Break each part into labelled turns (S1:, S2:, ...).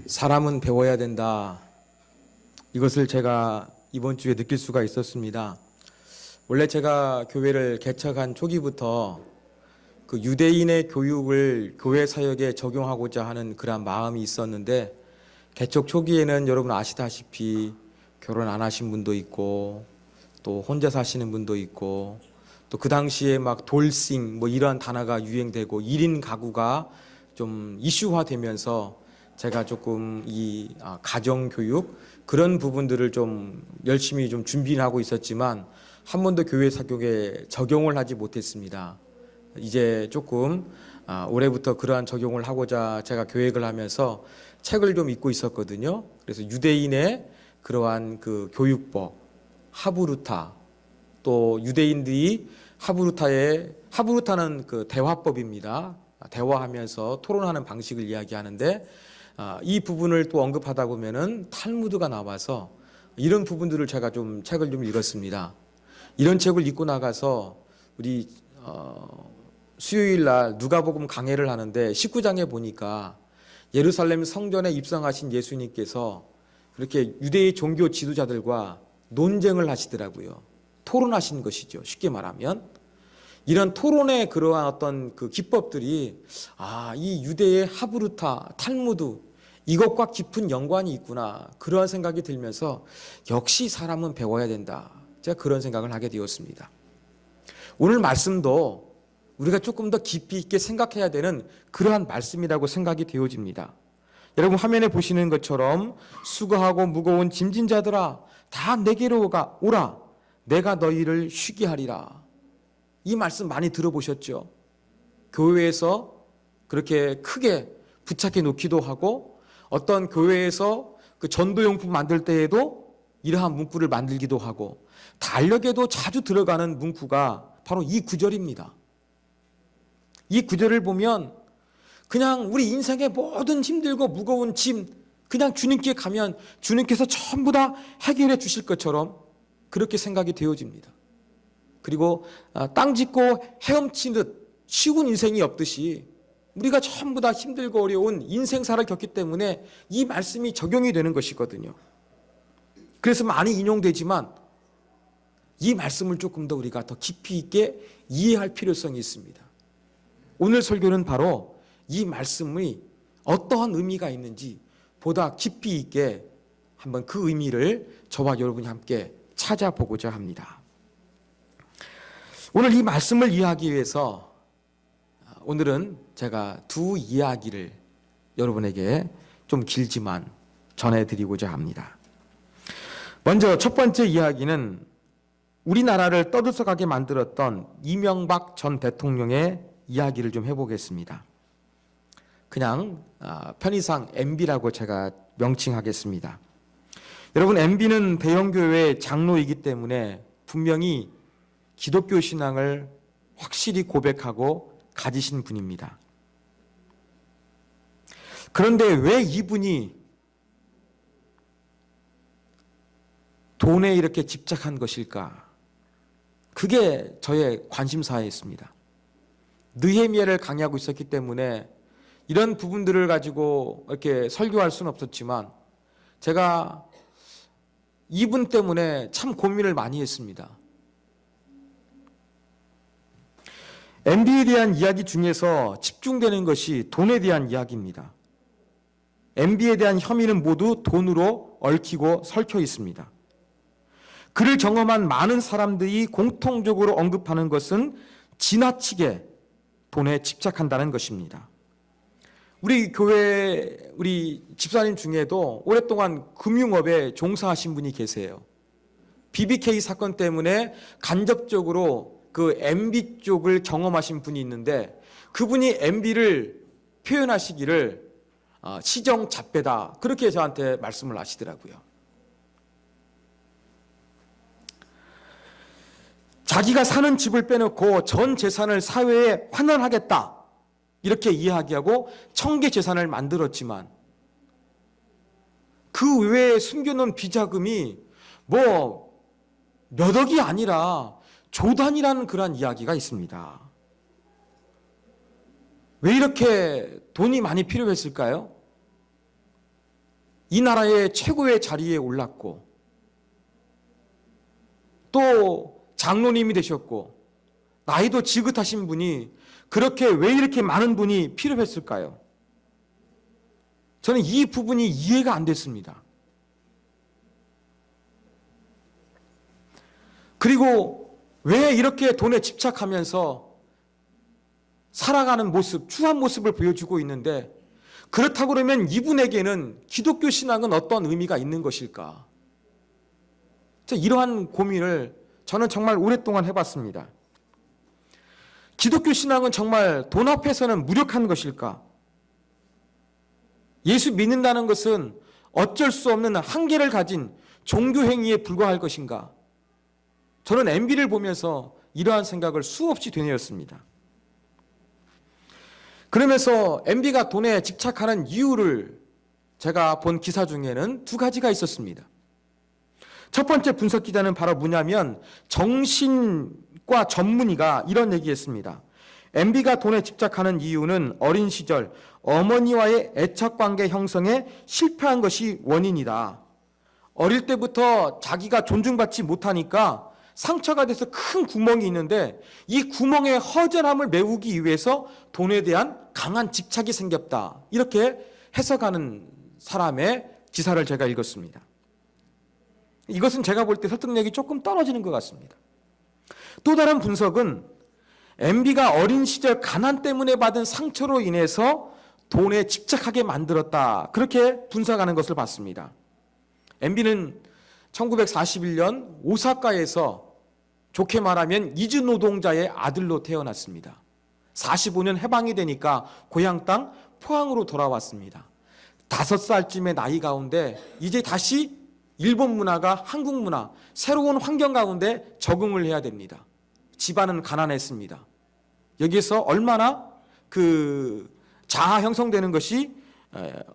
S1: 사람은 배워야 된다. 이것을 제가 이번 주에 느낄 수가 있었습니다. 원래 제가 교회를 개척한 초기부터 그 유대인의 교육을 교회 사역에 적용하고자 하는 그런 마음이 있었는데, 개척 초기에는 여러분 아시다시피 결혼 안 하신 분도 있고 또 혼자 사시는 분도 있고, 또 그 당시에 막 돌싱 뭐 이러한 단어가 유행되고 1인 가구가 좀 이슈화되면서 제가 조금 이 가정교육 그런 부분들을 좀 열심히 좀 준비를 하고 있었지만 한 번도 교회 사교에 적용을 하지 못했습니다. 이제 조금 올해부터 그러한 적용을 하고자 제가 계획을 하면서 책을 좀 읽고 있었거든요. 그래서 유대인의 그러한 그 교육법, 하브루타, 또 유대인들이 하브루타는 그 대화법입니다. 대화하면서 토론하는 방식을 이야기하는데, 이 부분을 또 언급하다 보면은 탈무드가 나와서 이런 부분들을 제가 좀 책을 좀 읽었습니다. 이런 책을 읽고 나가서 우리 수요일 날 누가복음 강해를 하는데 19장에 보니까 예루살렘 성전에 입성하신 예수님께서 그렇게 유대의 종교 지도자들과 논쟁을 하시더라고요. 토론하신 것이죠. 쉽게 말하면 이런 토론의 그러한 어떤 그 기법들이 이 유대의 하브루타, 탈무드 이것과 깊은 연관이 있구나, 그런 생각이 들면서 역시 사람은 배워야 된다, 제가 그런 생각을 하게 되었습니다. 오늘 말씀도 우리가 조금 더 깊이 있게 생각해야 되는 그러한 말씀이라고 생각이 되어집니다. 여러분 화면에 보시는 것처럼 수고하고 무거운 짐진 자들아 다 내게로 오라, 내가 너희를 쉬게 하리라. 이 말씀 많이 들어보셨죠? 교회에서 그렇게 크게 부착해 놓기도 하고, 어떤 교회에서 그 전도용품 만들 때에도 이러한 문구를 만들기도 하고, 달력에도 자주 들어가는 문구가 바로 이 구절입니다. 이 구절을 보면 그냥 우리 인생의 모든 힘들고 무거운 짐 그냥 주님께 가면 주님께서 전부 다 해결해 주실 것처럼 그렇게 생각이 되어집니다. 그리고 땅 짚고 헤엄치듯 쉬운 인생이 없듯이 우리가 전부 다 힘들고 어려운 인생사를 겪기 때문에 이 말씀이 적용이 되는 것이거든요. 그래서 많이 인용되지만 이 말씀을 조금 더 우리가 더 깊이 있게 이해할 필요성이 있습니다. 오늘 설교는 바로 이 말씀이 어떠한 의미가 있는지 보다 깊이 있게 한번 그 의미를 저와 여러분이 함께 찾아보고자 합니다. 오늘 이 말씀을 이해하기 위해서 오늘은 제가 두 이야기를 여러분에게 좀 길지만 전해드리고자 합니다. 먼저 첫 번째 이야기는 우리나라를 떠들썩하게 만들었던 이명박 전 대통령의 이야기를 좀 해보겠습니다. 그냥 편의상 MB라고 제가 명칭하겠습니다. 여러분, MB는 대형교회 장로이기 때문에 분명히 기독교 신앙을 확실히 고백하고 가지신 분입니다. 그런데 왜 이분이 돈에 이렇게 집착한 것일까? 그게 저의 관심사였습니다. 느헤미야를 강의하고 있었기 때문에 이런 부분들을 가지고 이렇게 설교할 수는 없었지만 제가 이분 때문에 참 고민을 많이 했습니다. MB에 대한 이야기 중에서 집중되는 것이 돈에 대한 이야기입니다. MB에 대한 혐의는 모두 돈으로 얽히고 설켜 있습니다. 그를 경험한 많은 사람들이 공통적으로 언급하는 것은 지나치게 돈에 집착한다는 것입니다. 우리 교회 우리 집사님 중에도 오랫동안 금융업에 종사하신 분이 계세요. BBK 사건 때문에 간접적으로 그 MB 쪽을 경험하신 분이 있는데, 그분이 MB를 표현하시기를 시정잡배다, 그렇게 저한테 말씀을 하시더라고요. 자기가 사는 집을 빼놓고 전 재산을 사회에 환원하겠다, 이렇게 이야기하고 청계 재산을 만들었지만 그 외에 숨겨놓은 비자금이 뭐 몇 억이 아니라 조단이라는 그런 이야기가 있습니다. 왜 이렇게 돈이 많이 필요했을까요? 이 나라의 최고의 자리에 올랐고 또 장로님이 되셨고 나이도 지긋하신 분이 그렇게 왜 이렇게 많은 분이 필요했을까요? 저는 이 부분이 이해가 안 됐습니다. 그리고 왜 이렇게 돈에 집착하면서 살아가는 모습, 추한 모습을 보여주고 있는데 그렇다고 그러면 이분에게는 기독교 신앙은 어떤 의미가 있는 것일까? 이러한 고민을 저는 정말 오랫동안 해봤습니다. 기독교 신앙은 정말 돈 앞에서는 무력한 것일까? 예수 믿는다는 것은 어쩔 수 없는 한계를 가진 종교 행위에 불과할 것인가? 저는 MB를 보면서 이러한 생각을 수없이 되뇌었습니다. 그러면서 MB가 돈에 집착하는 이유를 제가 본 기사 중에는 두 가지가 있었습니다. 첫 번째 분석 기자는 바로 뭐냐면 정신과 전문의가 이런 얘기했습니다. MB가 돈에 집착하는 이유는 어린 시절 어머니와의 애착관계 형성에 실패한 것이 원인이다. 어릴 때부터 자기가 존중받지 못하니까 상처가 돼서 큰 구멍이 있는데 이 구멍의 허전함을 메우기 위해서 돈에 대한 강한 집착이 생겼다. 이렇게 해석하는 사람의 기사를 제가 읽었습니다. 이것은 제가 볼 때 설득력이 조금 떨어지는 것 같습니다. 또 다른 분석은 MB가 어린 시절 가난 때문에 받은 상처로 인해서 돈에 집착하게 만들었다. 그렇게 분석하는 것을 봤습니다. MB는 1941년 오사카에서 좋게 말하면 이주 노동자의 아들로 태어났습니다. 45년 해방이 되니까 고향 땅 포항으로 돌아왔습니다. 5살쯤의 나이 가운데 이제 다시 일본 문화가 한국 문화, 새로운 환경 가운데 적응을 해야 됩니다. 집안은 가난했습니다. 여기에서 얼마나 자아 형성되는 것이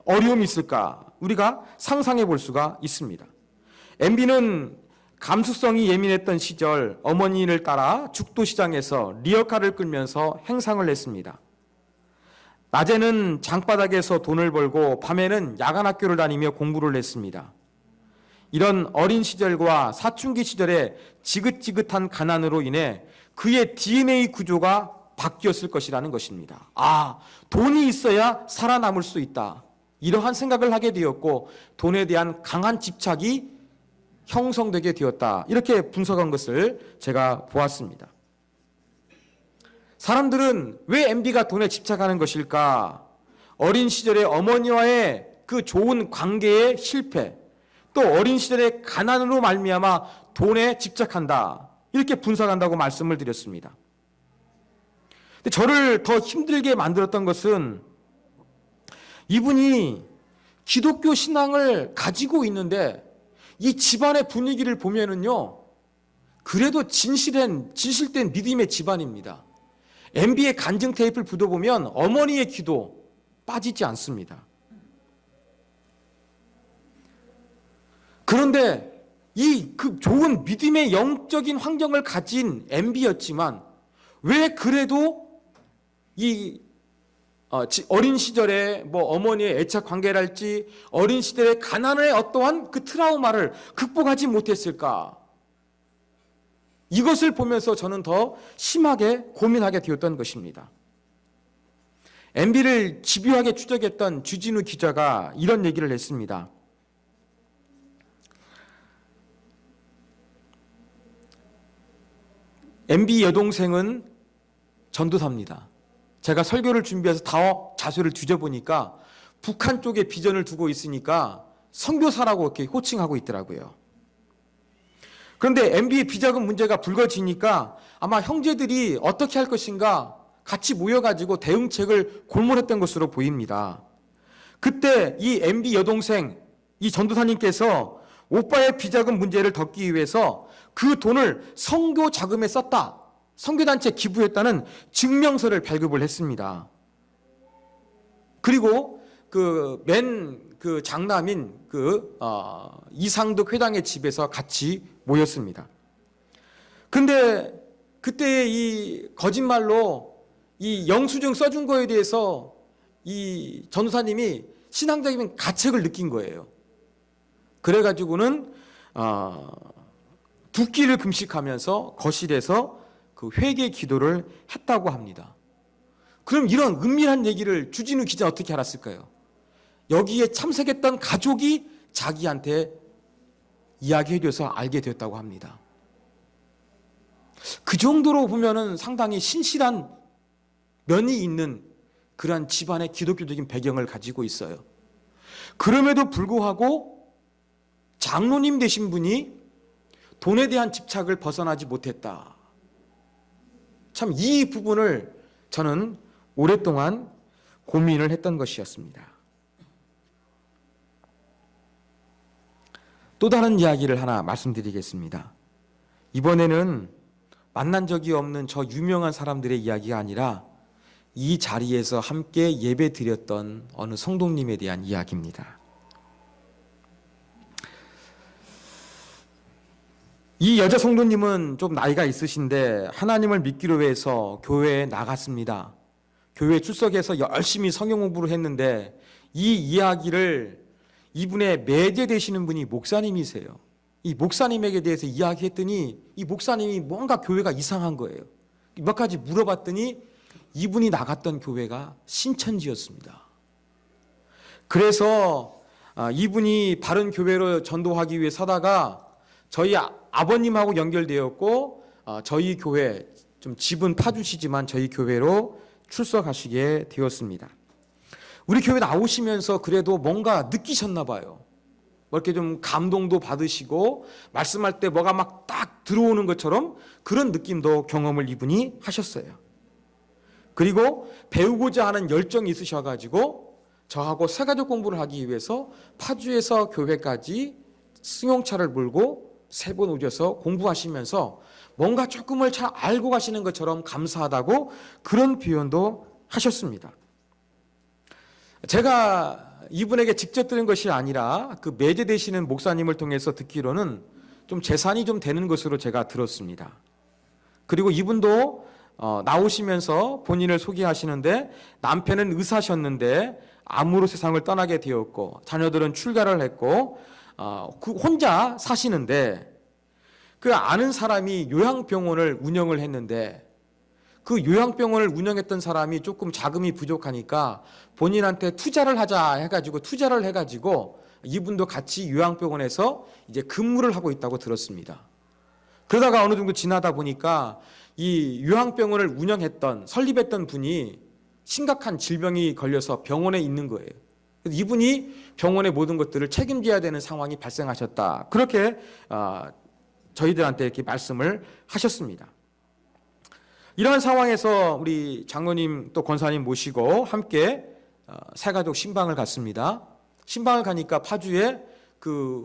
S1: 어려움이 있을까 우리가 상상해 볼 수가 있습니다. MB는 감수성이 예민했던 시절 어머니를 따라 죽도시장에서 리어카를 끌면서 행상을 했습니다. 낮에는 장바닥에서 돈을 벌고 밤에는 야간학교를 다니며 공부를 했습니다. 이런 어린 시절과 사춘기 시절의 지긋지긋한 가난으로 인해 그의 DNA 구조가 바뀌었을 것이라는 것입니다. 돈이 있어야 살아남을 수 있다. 이러한 생각을 하게 되었고 돈에 대한 강한 집착이 형성되게 되었다. 이렇게 분석한 것을 제가 보았습니다. 사람들은 왜 MB가 돈에 집착하는 것일까? 어린 시절의 어머니와의 그 좋은 관계의 실패, 또 어린 시절의 가난으로 말미암아 돈에 집착한다. 이렇게 분석한다고 말씀을 드렸습니다. 근데 저를 더 힘들게 만들었던 것은 이분이 기독교 신앙을 가지고 있는데 이 집안의 분위기를 보면은요, 그래도 진실된 믿음의 집안입니다. MB의 간증 테이프를 붙여보면 어머니의 기도 빠지지 않습니다. 그런데 그 좋은 믿음의 영적인 환경을 가진 MB였지만 왜 그래도 어린 시절에 어머니의 애착 관계랄지 어린 시절의 가난의 어떠한 그 트라우마를 극복하지 못했을까? 이것을 보면서 저는 더 심하게 고민하게 되었던 것입니다. MB를 집요하게 추적했던 주진우 기자가 이런 얘기를 했습니다. MB 여동생은 전도사입니다. 제가 설교를 준비해서 다 자료를 뒤져보니까 북한 쪽에 비전을 두고 있으니까 선교사라고 이렇게 호칭하고 있더라고요. 그런데 MB의 비자금 문제가 불거지니까 아마 형제들이 어떻게 할 것인가 같이 모여가지고 대응책을 골몰했던 것으로 보입니다. 그때 이 MB 여동생, 이 전도사님께서 오빠의 비자금 문제를 덮기 위해서 그 돈을 선교 자금에 썼다. 선교단체에 기부했다는 증명서를 발급을 했습니다. 그리고 그 장남인 이상득 회장의 집에서 같이 모였습니다. 근데 그때 이 거짓말로 이 영수증 써준 거에 대해서 이 전도사님이 신앙적인 가책을 느낀 거예요. 그래가지고는 2끼를 금식하면서 거실에서 그 회개 기도를 했다고 합니다. 그럼 이런 은밀한 얘기를 주진우 기자 어떻게 알았을까요? 여기에 참석했던 가족이 자기한테 이야기해줘서 알게 됐다고 합니다. 그 정도로 보면은 상당히 신실한 면이 있는 그러한 집안의 기독교적인 배경을 가지고 있어요. 그럼에도 불구하고 장로님 되신 분이 돈에 대한 집착을 벗어나지 못했다. 참 이 부분을 저는 오랫동안 고민을 했던 것이었습니다. 또 다른 이야기를 하나 말씀드리겠습니다. 이번에는 만난 적이 없는 저 유명한 사람들의 이야기가 아니라 이 자리에서 함께 예배 드렸던 어느 성도님에 대한 이야기입니다. 이 여자 성도님은 좀 나이가 있으신데 하나님을 믿기로 해서 교회에 나갔습니다. 교회에 출석해서 열심히 성경 공부를 했는데 이 이야기를 이분의 매제 되시는 분이 목사님이세요. 이 목사님에게 대해서 이야기했더니 이 목사님이 뭔가 교회가 이상한 거예요. 몇 가지 물어봤더니 이분이 나갔던 교회가 신천지였습니다. 그래서 이분이 바른 교회로 전도하기 위해 서다가 저희 아버님하고 연결되었고 저희 교회, 좀 집은 파주시지만 저희 교회로 출석하시게 되었습니다. 우리 교회 나오시면서 그래도 뭔가 느끼셨나 봐요. 뭐 이렇게 좀 감동도 받으시고 말씀할 때 뭐가 막 딱 들어오는 것처럼 그런 느낌도 경험을 이분이 하셨어요. 그리고 배우고자 하는 열정이 있으셔가지고 저하고 새가족 공부를 하기 위해서 파주에서 교회까지 승용차를 몰고 3번 오셔서 공부하시면서 뭔가 조금을 잘 알고 가시는 것처럼 감사하다고 그런 표현도 하셨습니다. 제가 이분에게 직접 들은 것이 아니라 그 매제 되시는 목사님을 통해서 듣기로는 좀 재산이 좀 되는 것으로 제가 들었습니다. 그리고 이분도 나오시면서 본인을 소개하시는데 남편은 의사셨는데 암으로 세상을 떠나게 되었고 자녀들은 출가를 했고 혼자 사시는데 그 아는 사람이 요양병원을 운영을 했는데 그 요양병원을 운영했던 사람이 조금 자금이 부족하니까 본인한테 투자를 하자 해가지고 이분도 같이 요양병원에서 이제 근무를 하고 있다고 들었습니다. 그러다가 어느 정도 지나다 보니까 이 요양병원을 설립했던 분이 심각한 질병이 걸려서 병원에 있는 거예요. 그래서 이분이 병원의 모든 것들을 책임져야 되는 상황이 발생하셨다. 그렇게 저희들한테 이렇게 말씀을 하셨습니다. 이러한 상황에서 우리 장로님 또 권사님 모시고 함께 새가족 신방을 갔습니다. 신방을 가니까 파주에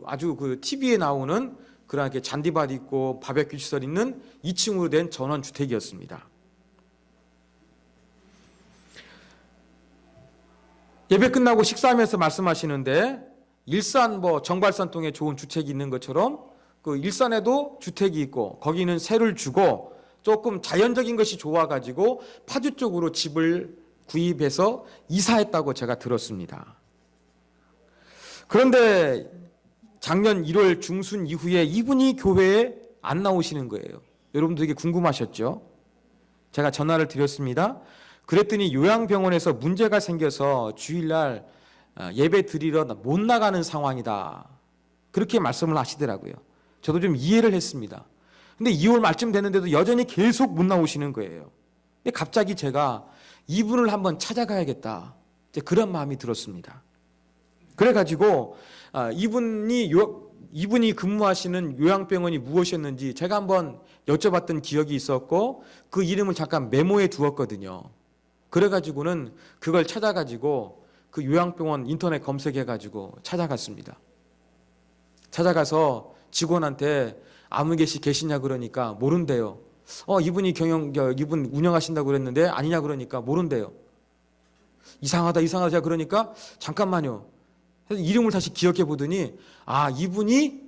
S1: 아주 TV에 나오는 그런 잔디밭 있고 바베큐 시설 있는 2층으로 된 전원 주택이었습니다. 예배 끝나고 식사하면서 말씀하시는데 일산 정발산동에 좋은 주택이 있는 것처럼 그 일산에도 주택이 있고 거기는 세를 주고 조금 자연적인 것이 좋아가지고 파주 쪽으로 집을 구입해서 이사했다고 제가 들었습니다. 그런데 작년 1월 중순 이후에 이분이 교회에 안 나오시는 거예요. 여러분도 되게 궁금하셨죠? 제가 전화를 드렸습니다. 그랬더니 요양병원에서 문제가 생겨서 주일날 예배 드리러 못 나가는 상황이다. 그렇게 말씀을 하시더라고요. 저도 좀 이해를 했습니다. 근데 2월 말쯤 됐는데도 여전히 계속 못 나오시는 거예요. 근데 갑자기 제가 이분을 한번 찾아가야겠다. 이제 그런 마음이 들었습니다. 그래가지고 이분이 근무하시는 요양병원이 무엇이었는지 제가 한번 여쭤봤던 기억이 있었고 그 이름을 잠깐 메모해 두었거든요. 그래가지고는 그걸 찾아가지고 그 요양병원 인터넷 검색해가지고 찾아갔습니다. 찾아가서 직원한테 아무 계시냐 그러니까 모른대요. 이분 운영하신다고 그랬는데 아니냐 그러니까 모른대요. 이상하다 제가 그러니까 잠깐만요. 그래서 이름을 다시 기억해 보더니 이분이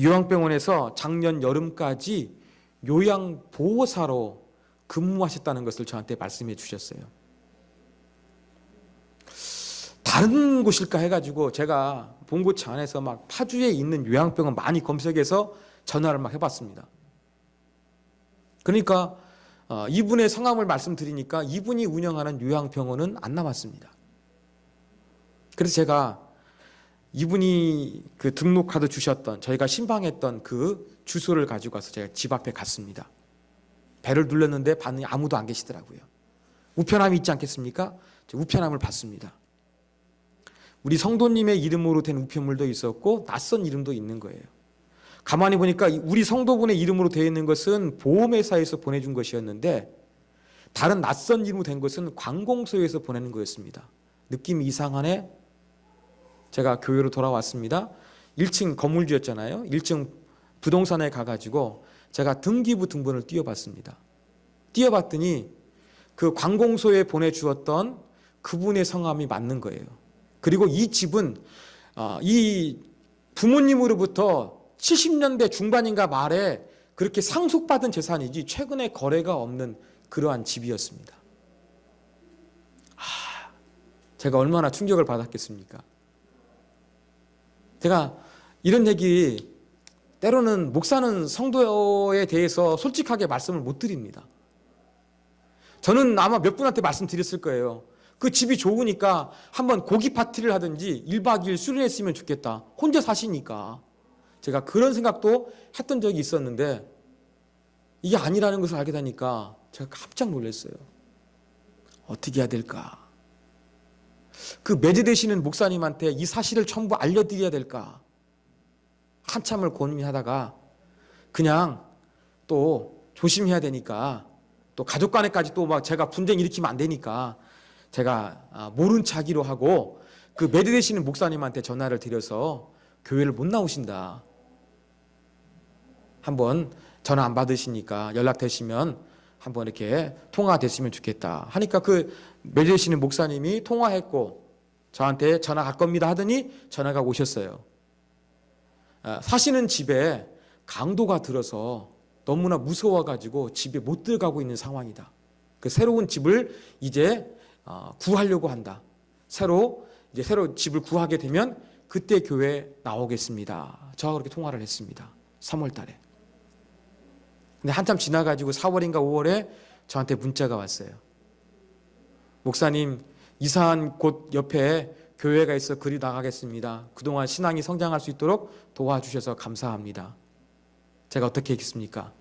S1: 요양병원에서 작년 여름까지 요양보호사로 근무하셨다는 것을 저한테 말씀해 주셨어요. 다른 곳일까 해가지고 제가 본고치 안에서 막 파주에 있는 요양병원 많이 검색해서 전화를 막 해봤습니다. 그러니까 이분의 성함을 말씀드리니까 이분이 운영하는 요양병원은 안 남았습니다. 그래서 제가 이분이 그 등록카드 주셨던, 저희가 신방했던 그 주소를 가지고 와서 제가 집 앞에 갔습니다. 배를 눌렀는데 반응이 아무도 안 계시더라고요. 우편함이 있지 않겠습니까? 우편함을 받습니다. 우리 성도님의 이름으로 된 우편물도 있었고 낯선 이름도 있는 거예요. 가만히 보니까 우리 성도분의 이름으로 되어 있는 것은 보험회사에서 보내준 것이었는데 다른 낯선 이름으로 된 것은 관공서에서 보내는 거였습니다. 느낌이 이상하네. 제가 교회로 돌아왔습니다. 1층 건물주였잖아요. 1층 부동산에 가가지고 제가 등기부 등본을 띄워봤습니다. 띄워봤더니 그 관공서에 보내주었던 그분의 성함이 맞는 거예요. 그리고 이 집은 이 부모님으로부터 70년대 중반인가 말에 그렇게 상속받은 재산이지 최근에 거래가 없는 그러한 집이었습니다. 제가 얼마나 충격을 받았겠습니까? 제가 이런 얘기, 때로는 목사는 성도에 대해서 솔직하게 말씀을 못 드립니다. 저는 아마 몇 분한테 말씀드렸을 거예요. 그 집이 좋으니까 한번 고기 파티를 하든지 1박 2일 수련했으면 좋겠다. 혼자 사시니까. 제가 그런 생각도 했던 적이 있었는데 이게 아니라는 것을 알게 되니까 제가 깜짝 놀랐어요. 어떻게 해야 될까? 그 매제되시는 목사님한테 이 사실을 전부 알려드려야 될까? 한참을 고민하다가 그냥 또 조심해야 되니까, 또 가족 간에까지 또 막 제가 분쟁 일으키면 안 되니까 제가 모른 척하기로 하고 그 매제되시는 목사님한테 전화를 드려서 교회를 못 나오신다. 한번 전화 안 받으시니까 연락되시면 한번 이렇게 통화됐으면 좋겠다 하니까 그 매제되시는 목사님이 통화했고 저한테 전화 갈 겁니다 하더니 전화가 오셨어요. 사시는 집에 강도가 들어서 너무나 무서워가지고 집에 못 들어가고 있는 상황이다. 그 새로운 집을 이제 구하려고 한다. 새로 집을 구하게 되면 그때 교회에 나오겠습니다. 저와 그렇게 통화를 했습니다. 3월 달에. 근데 한참 지나가지고 4월인가 5월에 저한테 문자가 왔어요. 목사님, 이사한 곳 옆에 교회가 있어 그리 나가겠습니다. 그동안 신앙이 성장할 수 있도록 도와주셔서 감사합니다. 제가 어떻게 했겠습니까?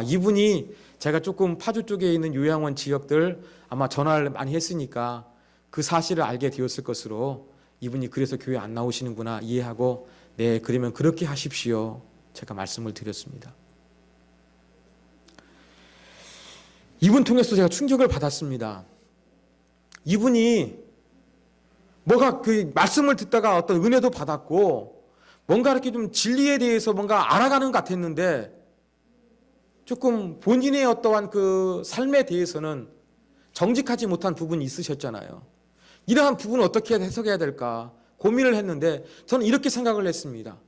S1: 이분이 제가 조금 파주 쪽에 있는 요양원 지역들 아마 전화를 많이 했으니까 그 사실을 알게 되었을 것으로 이분이 그래서 교회 안 나오시는구나 이해하고 네, 그러면 그렇게 하십시오. 제가 말씀을 드렸습니다. 이분 통해서 제가 충격을 받았습니다. 이분이 뭐가 그 말씀을 듣다가 어떤 은혜도 받았고 뭔가 이렇게 좀 진리에 대해서 뭔가 알아가는 것 같았는데 조금 본인의 어떠한 그 삶에 대해서는 정직하지 못한 부분이 있으셨잖아요. 이러한 부분을 어떻게 해석해야 될까 고민을 했는데 저는 이렇게 생각을 했습니다.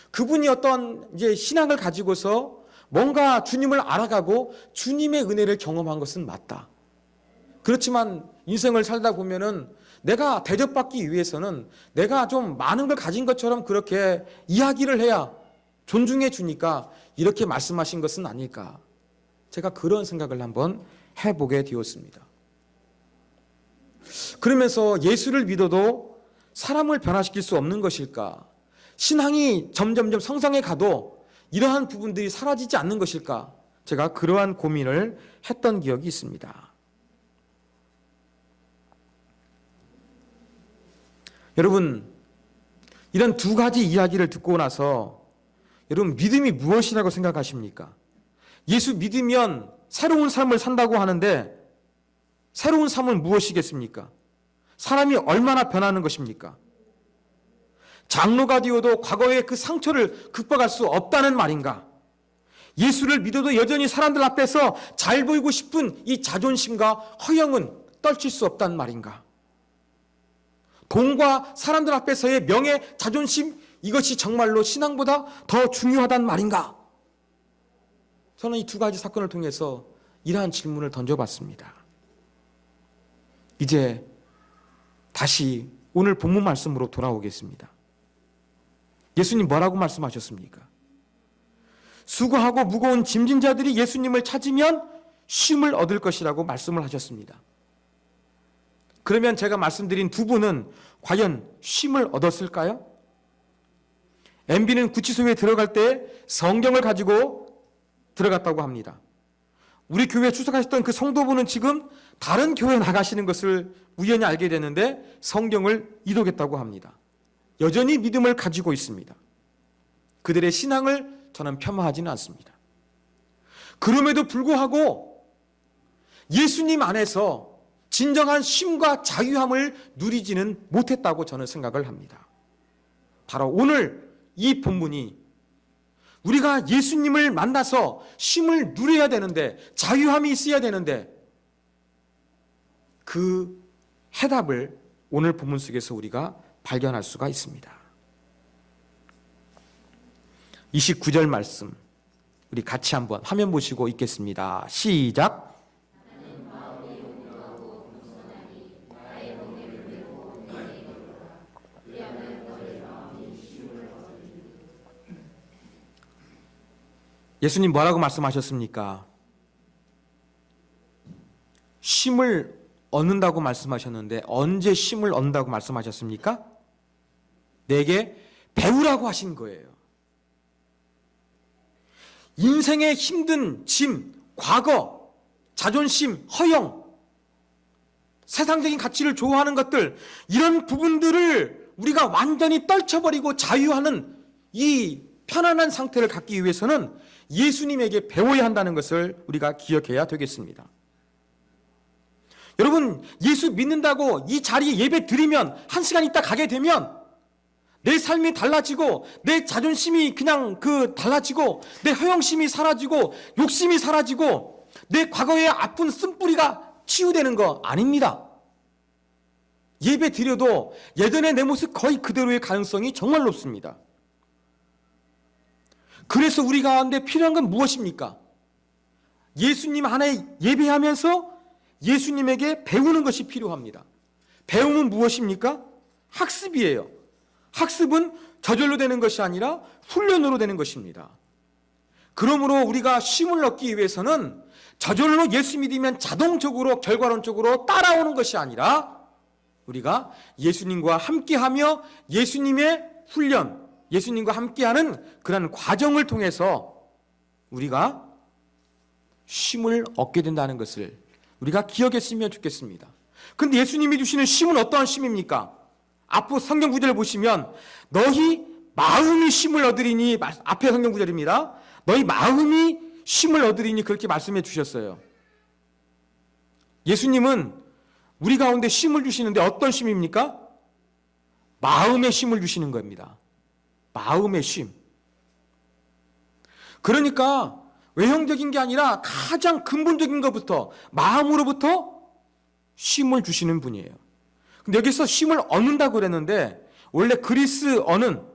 S1: 그분이 어떤 이제 신앙을 가지고서 뭔가 주님을 알아가고 주님의 은혜를 경험한 것은 맞다. 그렇지만 인생을 살다 보면은 내가 대접받기 위해서는 내가 좀 많은 걸 가진 것처럼 그렇게 이야기를 해야 존중해 주니까 이렇게 말씀하신 것은 아닐까. 제가 그런 생각을 한번 해보게 되었습니다. 그러면서 예수를 믿어도 사람을 변화시킬 수 없는 것일까? 신앙이 점점점 성장해 가도 이러한 부분들이 사라지지 않는 것일까? 제가 그러한 고민을 했던 기억이 있습니다. 여러분, 이런 두 가지 이야기를 듣고 나서 여러분 믿음이 무엇이라고 생각하십니까? 예수 믿으면 새로운 삶을 산다고 하는데 새로운 삶은 무엇이겠습니까? 사람이 얼마나 변하는 것입니까? 장로가 되어도 과거의 그 상처를 극복할 수 없다는 말인가? 예수를 믿어도 여전히 사람들 앞에서 잘 보이고 싶은 이 자존심과 허영은 떨칠 수 없다는 말인가? 돈과 사람들 앞에서의 명예, 자존심, 이것이 정말로 신앙보다 더 중요하단 말인가? 저는 이 두 가지 사건을 통해서 이러한 질문을 던져봤습니다. 이제 다시 오늘 본문 말씀으로 돌아오겠습니다. 예수님 뭐라고 말씀하셨습니까? 수고하고 무거운 짐진 자들이 예수님을 찾으면 쉼을 얻을 것이라고 말씀을 하셨습니다. 그러면 제가 말씀드린 두 분은 과연 쉼을 얻었을까요? MB는 구치소에 들어갈 때 성경을 가지고 들어갔다고 합니다. 우리 교회에 출석하셨던 그 성도분은 지금 다른 교회에 나가시는 것을 우연히 알게 되는데 성경을 이독했다고 합니다. 여전히 믿음을 가지고 있습니다. 그들의 신앙을 저는 폄하하지는 않습니다. 그럼에도 불구하고 예수님 안에서 진정한 쉼과 자유함을 누리지는 못했다고 저는 생각을 합니다. 바로 오늘 이 본문이 우리가 예수님을 만나서 쉼을 누려야 되는데, 자유함이 있어야 되는데, 그 해답을 오늘 본문 속에서 우리가 발견할 수가 있습니다. 29절 말씀 우리 같이 한번 화면 보시고 읽겠습니다. 시작. 예수님 뭐라고 말씀하셨습니까? 쉼을 얻는다고 말씀하셨는데 언제 쉼을 얻는다고 말씀하셨습니까? 내게 배우라고 하신 거예요. 인생의 힘든 짐, 과거, 자존심, 허영, 세상적인 가치를 좋아하는 것들, 이런 부분들을 우리가 완전히 떨쳐버리고 자유하는 이 편안한 상태를 갖기 위해서는 예수님에게 배워야 한다는 것을 우리가 기억해야 되겠습니다. 여러분, 예수 믿는다고 이 자리에 예배 드리면, 한 시간 있다 가게 되면 내 삶이 달라지고, 내 자존심이 그냥 달라지고, 내 허영심이 사라지고, 욕심이 사라지고, 내 과거의 아픈 쓴뿌리가 치유되는 거 아닙니다. 예배 드려도 예전의 내 모습 거의 그대로의 가능성이 정말 높습니다. 그래서 우리 가운데 필요한 건 무엇입니까? 예수님 안에 예배하면서 예수님에게 배우는 것이 필요합니다. 배움은 무엇입니까? 학습이에요. 학습은 저절로 되는 것이 아니라 훈련으로 되는 것입니다. 그러므로 우리가 쉼을 얻기 위해서는 저절로 예수 믿으면 자동적으로 결과론적으로 따라오는 것이 아니라 우리가 예수님과 함께하며 예수님의 훈련, 예수님과 함께하는 그런 과정을 통해서 우리가 쉼을 얻게 된다는 것을 우리가 기억했으면 좋겠습니다. 그런데 예수님이 주시는 쉼은 어떠한 쉼입니까? 앞으로 성경 구절을 보시면 너희 마음이 쉼을 얻으리니, 앞에 성경 구절입니다. 너희 마음이 쉼을 얻으리니 그렇게 말씀해 주셨어요. 예수님은 우리 가운데 쉼을 주시는데 어떤 쉼입니까? 마음의 쉼을 주시는 겁니다. 마음의 쉼. 그러니까 외형적인 게 아니라 가장 근본적인 것부터, 마음으로부터 쉼을 주시는 분이에요. 근데 여기서 쉼을 얻는다고 그랬는데 원래 그리스어는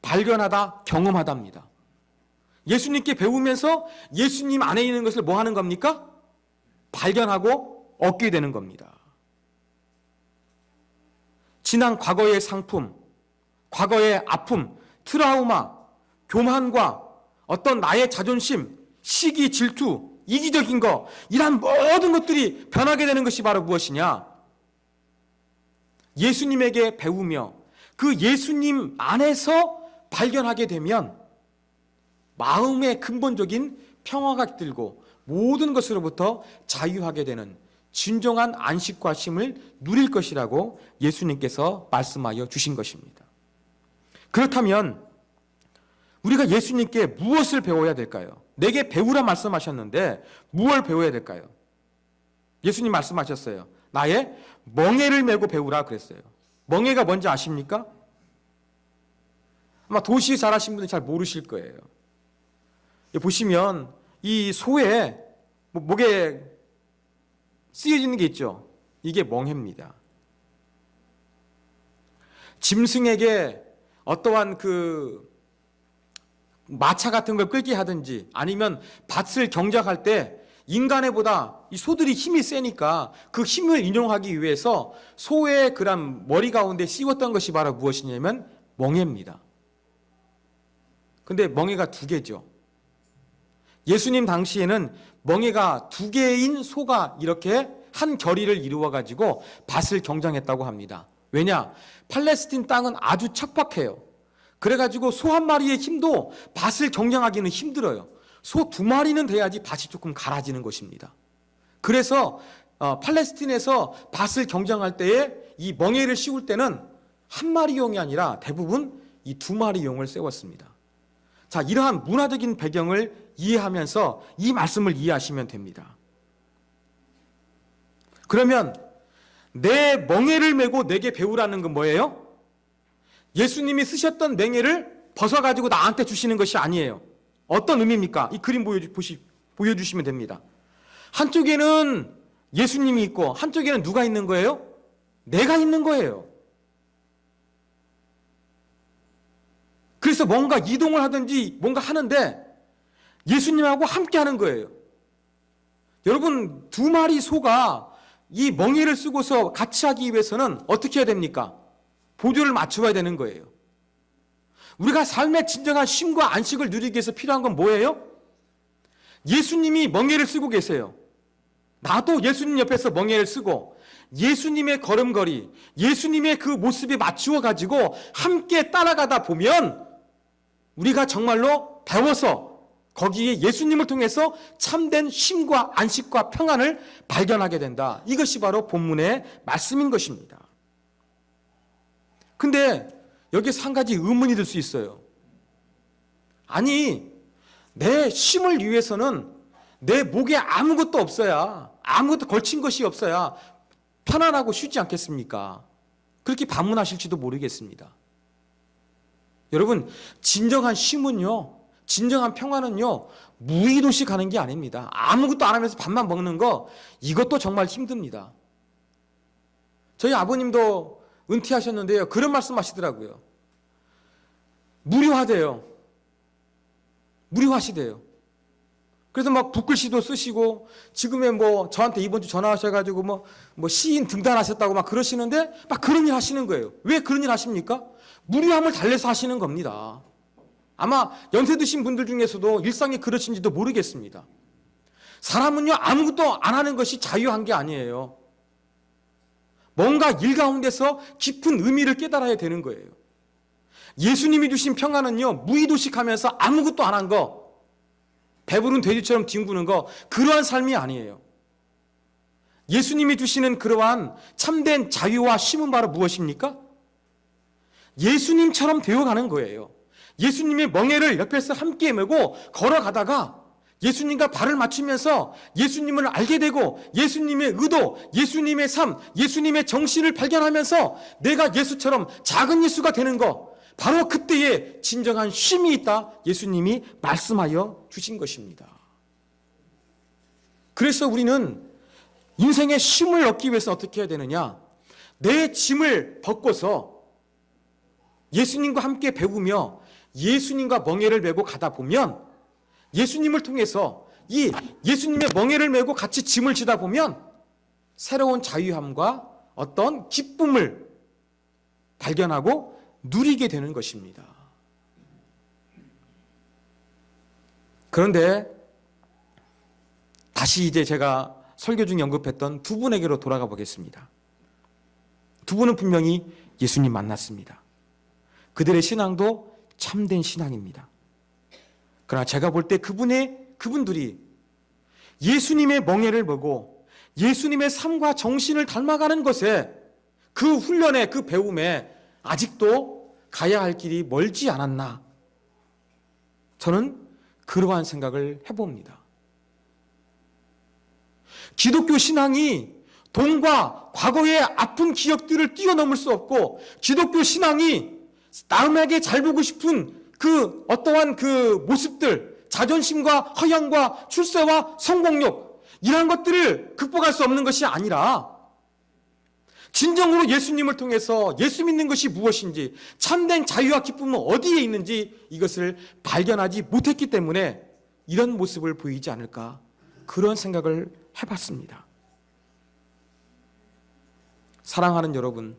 S1: 발견하다, 경험하다입니다. 예수님께 배우면서 예수님 안에 있는 것을 뭐 하는 겁니까? 발견하고 얻게 되는 겁니다. 지난 과거의 상품, 과거의 아픔, 트라우마, 교만과 어떤 나의 자존심, 시기, 질투, 이기적인 것, 이러한 모든 것들이 변하게 되는 것이 바로 무엇이냐? 예수님에게 배우며 그 예수님 안에서 발견하게 되면 마음의 근본적인 평화가 들고 모든 것으로부터 자유하게 되는 진정한 안식과 쉼을 누릴 것이라고 예수님께서 말씀하여 주신 것입니다. 그렇다면 우리가 예수님께 무엇을 배워야 될까요? 내게 배우라 말씀하셨는데 무엇을 배워야 될까요? 예수님 말씀하셨어요. 나의 멍에를 메고 배우라 그랬어요. 멍에가 뭔지 아십니까? 아마 도시 자라신 분은 잘 모르실 거예요. 보시면 이 소의 목에 쓰여지는 게 있죠. 이게 멍해입니다. 짐승에게 어떠한 마차 같은 걸 끌게 하든지 아니면 밭을 경작할 때 인간애보다 이 소들이 힘이 세니까 그 힘을 인용하기 위해서 소의 그런 머리 가운데 씌웠던 것이 바로 무엇이냐면 멍에입니다. 근데 멍에가 두 개죠. 예수님 당시에는 멍에가 두 개인 소가 이렇게 한 결의를 이루어 가지고 밭을 경작했다고 합니다. 왜냐? 팔레스틴 땅은 아주 척박해요. 그래가지고 소 한 마리의 힘도 밭을 경작하기는 힘들어요. 소 두 마리는 돼야지 밭이 조금 갈아지는 것입니다. 그래서 팔레스틴에서 밭을 경작할 때에 이 멍에를 씌울 때는 한 마리용이 아니라 대부분 이 두 마리용을 세웠습니다. 자, 이러한 문화적인 배경을 이해하면서 이 말씀을 이해하시면 됩니다. 그러면 내 멍에를 메고 내게 배우라는 건 뭐예요? 예수님이 쓰셨던 맹해를 벗어가지고 나한테 주시는 것이 아니에요. 어떤 의미입니까? 이 그림 보여주시면 됩니다. 한쪽에는 예수님이 있고 한쪽에는 누가 있는 거예요? 내가 있는 거예요. 그래서 뭔가 이동을 하든지 뭔가 하는데 예수님하고 함께 하는 거예요. 여러분, 두 마리 소가 이 멍에를 쓰고서 같이 하기 위해서는 어떻게 해야 됩니까? 보조를 맞춰야 되는 거예요. 우리가 삶의 진정한 쉼과 안식을 누리기 위해서 필요한 건 뭐예요? 예수님이 멍에를 쓰고 계세요. 나도 예수님 옆에서 멍에를 쓰고 예수님의 걸음걸이, 예수님의 그 모습에 맞추어 가지고 함께 따라가다 보면 우리가 정말로 배워서 거기에 예수님을 통해서 참된 쉼과 안식과 평안을 발견하게 된다. 이것이 바로 본문의 말씀인 것입니다. 근데 여기서 한 가지 의문이 들 수 있어요. 아니, 내 쉼을 위해서는 내 목에 아무것도 없어야, 아무것도 걸친 것이 없어야 편안하고 쉬지 않겠습니까? 그렇게 반문하실지도 모르겠습니다. 여러분, 진정한 쉼은요, 진정한 평안은요, 무의도시 가는 게 아닙니다. 아무것도 안 하면서 밥만 먹는 거, 이것도 정말 힘듭니다. 저희 아버님도 은퇴하셨는데요, 그런 말씀 하시더라고요. 무료하대요. 무료하시대요. 그래서 막 붓글씨도 쓰시고, 지금에 뭐 저한테 이번 주 전화하셔가지고 뭐 시인 등단하셨다고 막 그러시는데, 막 그런 일 하시는 거예요. 왜 그런 일 하십니까? 무료함을 달래서 하시는 겁니다. 아마 연세 드신 분들 중에서도 일상이 그러신지도 모르겠습니다. 사람은요, 아무것도 안 하는 것이 자유한 게 아니에요. 뭔가 일 가운데서 깊은 의미를 깨달아야 되는 거예요. 예수님이 주신 평안은요, 무의도식하면서 아무것도 안 한 거, 배부른 돼지처럼 뒹구는 거, 그러한 삶이 아니에요. 예수님이 주시는 그러한 참된 자유와 쉼은 바로 무엇입니까? 예수님처럼 되어가는 거예요. 예수님의 멍에를 옆에서 함께 메고 걸어가다가 예수님과 발을 맞추면서 예수님을 알게 되고 예수님의 의도, 예수님의 삶, 예수님의 정신을 발견하면서 내가 예수처럼 작은 예수가 되는 거, 바로 그때에 진정한 쉼이 있다, 예수님이 말씀하여 주신 것입니다. 그래서 우리는 인생의 쉼을 얻기 위해서 어떻게 해야 되느냐? 내 짐을 벗고서 예수님과 함께 배우며 예수님과 멍에를 메고 가다 보면, 예수님을 통해서 이 예수님의 멍에를 메고 같이 짐을 지다 보면 새로운 자유함과 어떤 기쁨을 발견하고 누리게 되는 것입니다. 그런데 다시 이제 제가 설교 중에 언급했던 두 분에게로 돌아가 보겠습니다. 두 분은 분명히 예수님 만났습니다. 그들의 신앙도 참된 신앙입니다. 그러나 제가 볼 때 그분들이 예수님의 멍에를 보고 예수님의 삶과 정신을 닮아가는 것에, 그 훈련에, 그 배움에 아직도 가야 할 길이 멀지 않았나, 저는 그러한 생각을 해봅니다. 기독교 신앙이 돈과 과거의 아픈 기억들을 뛰어넘을 수 없고, 기독교 신앙이 남에게 잘 보고 싶은 그 어떠한 그 모습들, 자존심과 허영과 출세와 성공욕, 이러한 것들을 극복할 수 없는 것이 아니라 진정으로 예수님을 통해서 예수 믿는 것이 무엇인지, 참된 자유와 기쁨은 어디에 있는지 이것을 발견하지 못했기 때문에 이런 모습을 보이지 않을까 그런 생각을 해봤습니다. 사랑하는 여러분,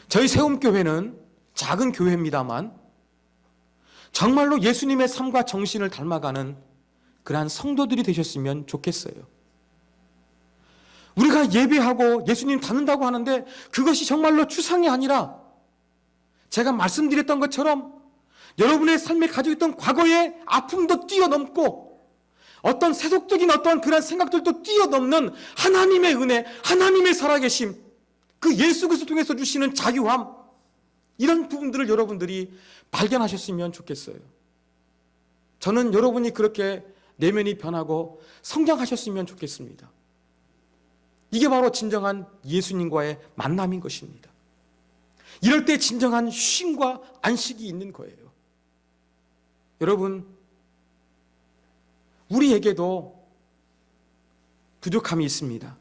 S1: 저희 세움교회는 작은 교회입니다만 정말로 예수님의 삶과 정신을 닮아가는 그러한 성도들이 되셨으면 좋겠어요. 우리가 예배하고 예수님 닮는다고 하는데 그것이 정말로 추상이 아니라 제가 말씀드렸던 것처럼 여러분의 삶에 가지고 있던 과거의 아픔도 뛰어넘고 어떤 세속적인 어떤 그런 생각들도 뛰어넘는 하나님의 은혜, 하나님의 살아계심, 그 예수 그리스도 통해서 주시는 자유함, 이런 부분들을 여러분들이 발견하셨으면 좋겠어요. 저는 여러분이 그렇게 내면이 변하고 성장하셨으면 좋겠습니다. 이게 바로 진정한 예수님과의 만남인 것입니다. 이럴 때 진정한 쉼과 안식이 있는 거예요. 여러분, 우리에게도 부족함이 있습니다.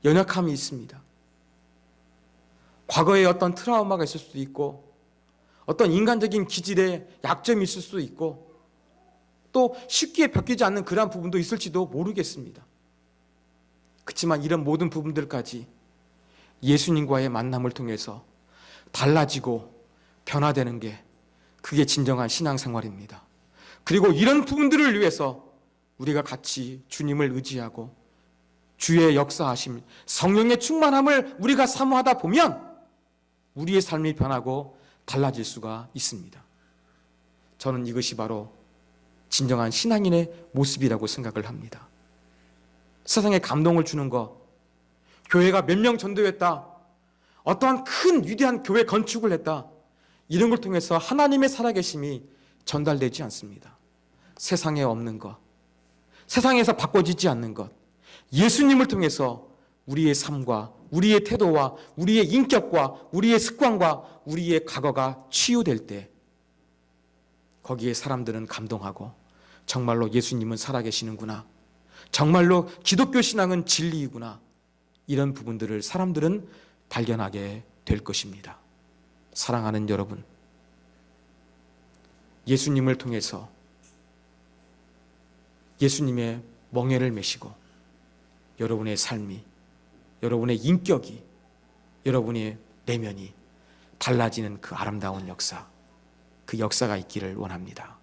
S1: 연약함이 있습니다. 과거에 어떤 트라우마가 있을 수도 있고 어떤 인간적인 기질의 약점이 있을 수도 있고 또 쉽게 바뀌지 않는 그러한 부분도 있을지도 모르겠습니다. 그렇지만 이런 모든 부분들까지 예수님과의 만남을 통해서 달라지고 변화되는 게 그게 진정한 신앙생활입니다. 그리고 이런 부분들을 위해서 우리가 같이 주님을 의지하고 주의 역사하심, 성령의 충만함을 우리가 사모하다 보면 우리의 삶이 변하고 달라질 수가 있습니다. 저는 이것이 바로 진정한 신앙인의 모습이라고 생각을 합니다. 세상에 감동을 주는 것, 교회가 몇 명 전도했다, 어떠한 큰 위대한 교회 건축을 했다, 이런 걸 통해서 하나님의 살아계심이 전달되지 않습니다. 세상에 없는 것, 세상에서 바꿔지지 않는 것, 예수님을 통해서 우리의 삶과 우리의 태도와 우리의 인격과 우리의 습관과 우리의 과거가 치유될 때 거기에 사람들은 감동하고 정말로 예수님은 살아계시는구나, 정말로 기독교 신앙은 진리이구나, 이런 부분들을 사람들은 발견하게 될 것입니다. 사랑하는 여러분, 예수님을 통해서 예수님의 멍에를 메시고 여러분의 삶이, 여러분의 인격이, 여러분의 내면이 달라지는 그 아름다운 역사, 그 역사가 있기를 원합니다.